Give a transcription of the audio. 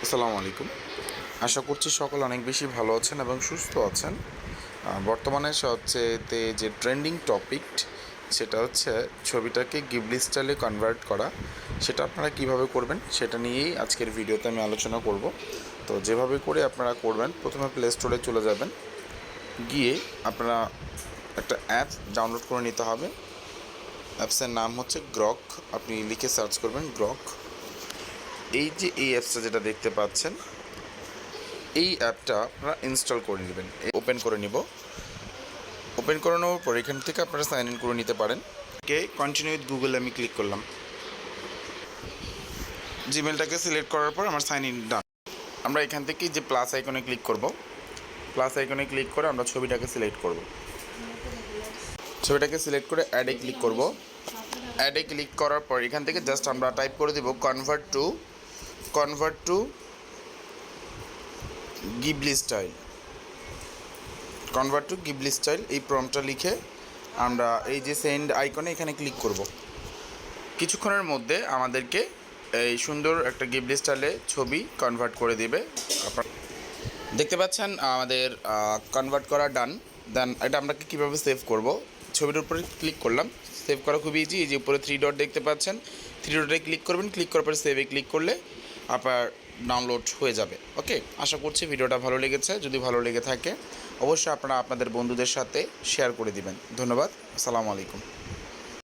আসসালামু আলাইকুম। আশা করছি সকলে অনেক বেশি ভালো আছেন এবং সুস্থ আছেন। বর্তমানে সবচেয়েতে যে ট্রেন্ডিং টপিক সেটা হচ্ছে ছবিটাকে গিবলি স্টাইলে কনভার্ট করা। সেটা আপনারা কিভাবে করবেন সেটা নিয়েই আজকের ভিডিওতে আমি আলোচনা করব। তো যেভাবে করে আপনারা করবেন, প্রথমে প্লে স্টোরে চলে যাবেন, গিয়ে আপনারা একটা অ্যাপ ডাউনলোড করে নিতে হবে। অ্যাপসের নাম হচ্ছে গ্রক। আপনি লিখে সার্চ করবেন গ্রক। এই অ্যাপসটা যেটা দেখতে পাচ্ছেন, এই অ্যাপটা আপনারা ইনস্টল করে নেবেন। ওপেন করে নিব। ওপেন করে নেওয়ার পর এখান থেকে আপনারা সাইন ইন করে নিতে পারেন। কন্টিনিউ উইথ গুগল আমি ক্লিক করলাম। জিমেলটাকে সিলেক্ট করার পর আমার সাইন ইন ডান। আমরা এখান থেকে যে প্লাস আইকনে ক্লিক করব, প্লাস আইকনে ক্লিক করে আমরা ছবিটাকে সিলেক্ট করব। ছবিটাকে সিলেক্ট করে অ্যাডে ক্লিক করব। অ্যাডে ক্লিক করার পর এখান থেকে জাস্ট আমরা টাইপ করে দেব convert to Ghibli style. Convert to Ghibli style এই প্রম্পটটা লিখে আমরা এই যে সেন্ড আইকনে এখানে ক্লিক করব। কিছুক্ষণের মধ্যে আমাদেরকে এই সুন্দর একটা গিবলি স্টাইলে ছবি কনভার্ট করে দেবে। আপনারা দেখতে পাচ্ছেন আমাদের কনভার্ট করা ডান। দেন এটা আমরা কীভাবে সেভ করব, ছবিটার উপরে ক্লিক করলাম। সেভ করা খুব ইজি। এই যে উপরে 3 ডট দেখতে পাচ্ছেন, 3 ডটে ক্লিক করবেন। ক্লিক করার পরে সেভে ক্লিক করলে আপনার ডাউনলোড হয়ে যাবে। ওকে, আশা করছি ভিডিওটা ভালো লেগেছে। যদি ভালো লেগে থাকে অবশ্যই আপনারা আপনাদের বন্ধুদের সাথে শেয়ার করে দিবেন। ধন্যবাদ। আসসালামু আলাইকুম।